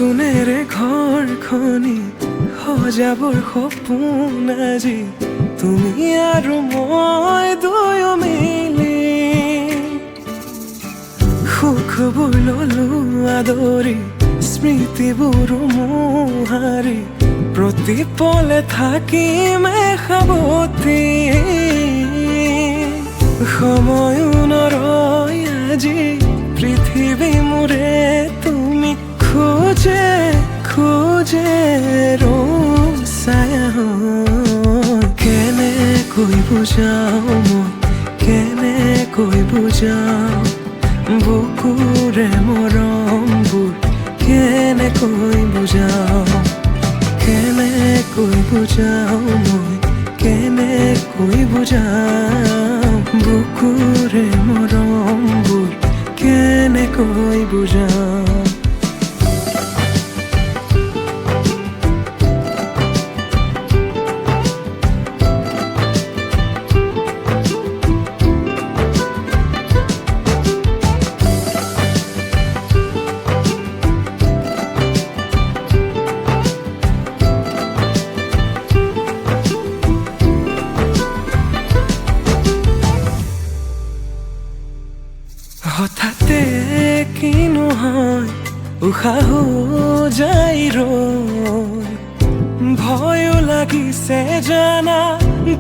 নতুনেৰে ঘৰখনি সজাবৰ সপোন আজি তুমি আৰু মই দুয়ো মিলি সুখবোৰ ললো আদৰি স্মৃতিবোৰ মোহাৰি প্ৰতি পলে থাকিম সাৱতি সময়ো নৰয় আজি পৃথিৱী মোৰে তুমি খোজে খোজে ছায়া কেনেকৈ বুজাও মই কেনেকৈ বুজাও বুকুৰে মৰমবোৰ কেনেকৈ বুজাও কেনেকৈ বুজাও মই কেনেকৈ বুজাও বুকুৰে মৰমবোৰ কেনেকৈ বুজাও হঠাতে কি নহয় উশাহ যাই ৰৈ ভয়ো লাগিছে জানা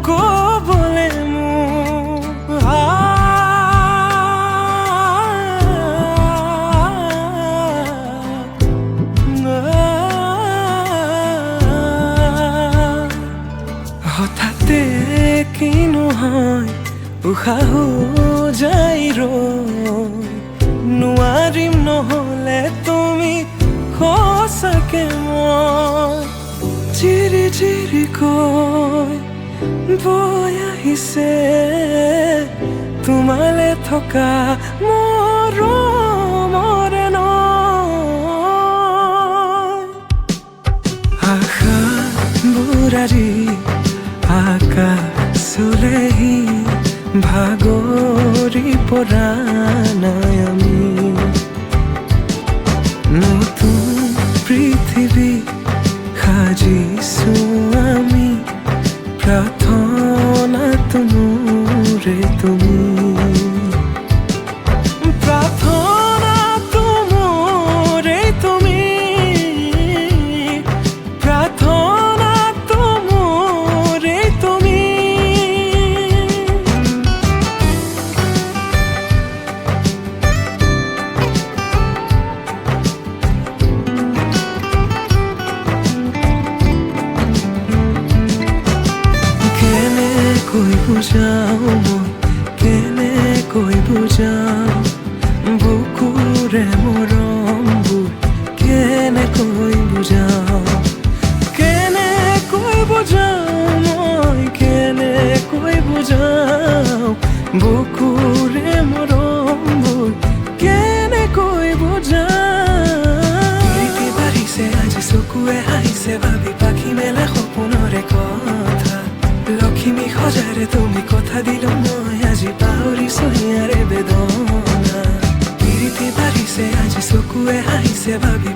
ক'বলে মোৰ হঠাতে কি নহয় উশাহ যাই ৰৈ নোৱাৰিম নহ'লে তুমি সঁচাকে মই চিৰি চিৰিকৈ বৈ আহিছে তোমালে থকা মৰমৰে নৈ আশাবোৰ আজি আকাশলেহি ভাগৰি পৰা নাই আমি নতুন পৃথিৱী সাজিছো আমি প্ৰাৰ্থনাটো মোৰে তুমি প্ৰাৰ্থনাটো মোৰে তুমি প্ৰাৰ্থনাটো মোৰে তুমি কেনেকৈ বুজাও মই কেনেকৈ বুজাও বুকুৰে মৰমবোৰ কেনেকৈ বুজাও কেনেকৈ বুজাও মই কেনেকৈ বুজাও বুকুৰে মৰমবোৰ কেনেকৈ বুজাও প্ৰীতি বাঢ়িছে আজি চকুৱে হাঁহিছে ভাবি পাখি মেলা সপোনৰে কথা লক্ষ্মী সজাৰে তুমি কথা দিলো মই আজি পাহৰিছো ইয়াৰে বেদনা প্ৰীতি বাঢ়িছে আজি চকুৱে হাঁহিছে ভাবি